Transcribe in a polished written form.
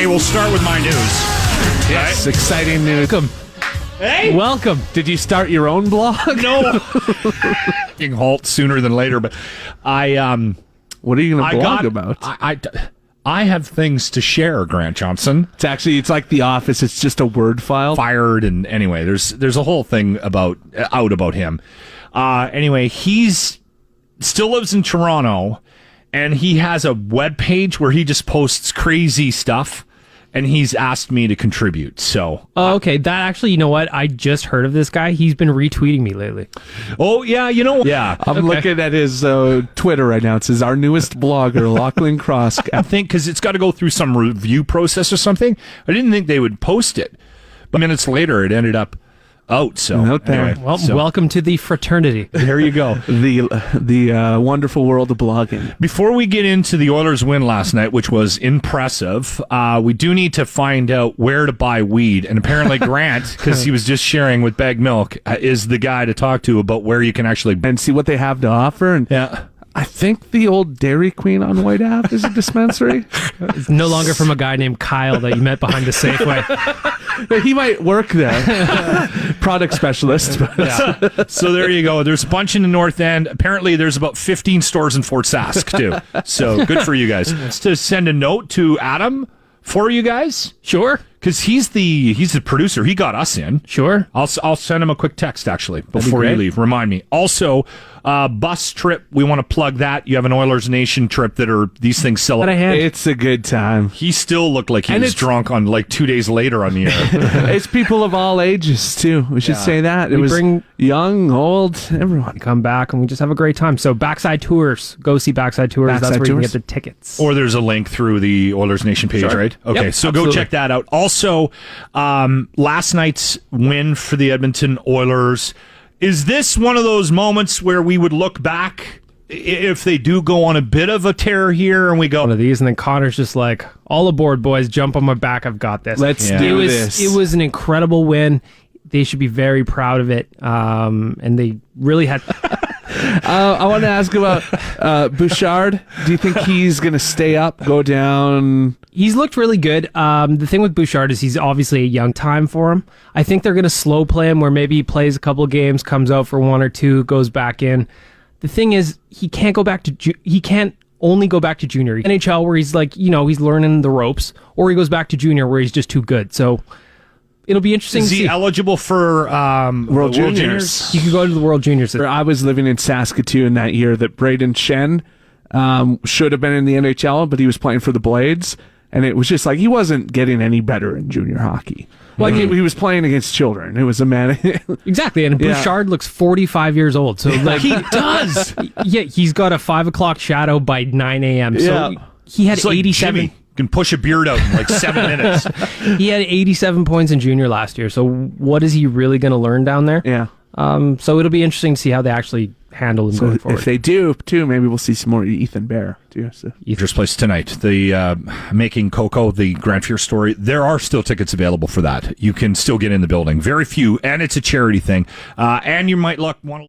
we'll start with my news. Yes, right? Exciting news. Welcome. Hey! Welcome. Did you start your own blog? No. Being halt sooner than later, but what are you going to blog about? I have things to share, Grant Johnson. It's like The Office. It's just a Word file. Fired, and anyway, there's a whole thing about him. Anyway, he's still lives in Toronto, and he has a web page where he just posts crazy stuff, and he's asked me to contribute. So, okay, that actually, you know what? I just heard of this guy. He's been retweeting me lately. Oh yeah, you know what? Yeah, I'm looking at his Twitter right now. It says our newest blogger, Lochlin Cross. I think because it's got to go through some review process or something. I didn't think they would post it, but minutes later, it ended up out. So out there. Anyway, well, welcome to the fraternity. There you go. the wonderful world of blogging. Before we get into the Oilers' win last night, which was impressive, we do need to find out where to buy weed. And apparently Grant, because he was just sharing with Baggedmilk, is the guy to talk to about where you can actually and see what they have to offer. And yeah. I think the old Dairy Queen on White Ave is a dispensary. It's no longer from a guy named Kyle that you met behind the Safeway. He might work there. Product specialist. Yeah. So there you go. There's a bunch in the North End. Apparently there's about 15 stores in Fort Sask too. So good for you guys. To send a note to Adam for you guys. Sure. Because he's the producer. He got us in. Sure. I'll send him a quick text, actually, before you leave. Remind me. Also, bus trip, we want to plug that. You have an Oilers Nation trip these things sell. It's a good time. He still looked like he was drunk on 2 days later on the air. It's people of all ages, too. We should say that. It was young, old, everyone. Come back and we just have a great time. So Backside Tours. Go see Backside Tours. That's where you can get the tickets. Or there's a link through the Oilers Nation page, right? Okay, yep, so absolutely. Go check that out. Also, last night's win for the Edmonton Oilers. Is this one of those moments where we would look back if they do go on a bit of a tear here and we go... One of these, and then Connor's just like, all aboard, boys, jump on my back, I've got this. Let's do this. It was an incredible win. They should be very proud of it. And they really had... I want to ask about Bouchard. Do you think he's going to stay up, go down? He's looked really good. The thing with Bouchard is he's obviously a young time for him. I think they're going to slow play him where maybe he plays a couple of games, comes out for one or two, goes back in. The thing is, he can't only go back to junior. NHL where he's he's learning the ropes, or he goes back to junior where he's just too good. So it'll be interesting to see. Is he eligible for World Juniors? You can go to the World Juniors. I was living in Saskatoon that year that Braden Shen should have been in the NHL, but he was playing for the Blades, and it was just like he wasn't getting any better in junior hockey. Like he was playing against children. It was a man. Exactly, and Bouchard looks 45 years old. So he does. Yeah, he's got a 5 o'clock shadow by 9 a.m. So he had 87. Jimmy can push a beard out in 7 minutes. He had 87 points in junior last year. So what is he really going to learn down there? Yeah. So it'll be interesting to see how they actually handle him going forward. If they do, too, maybe we'll see some more Ethan Bear, too. So. First place tonight, the Making Coco, the Grand Fear story. There are still tickets available for that. You can still get in the building. Very few, and it's a charity thing. And you might want to...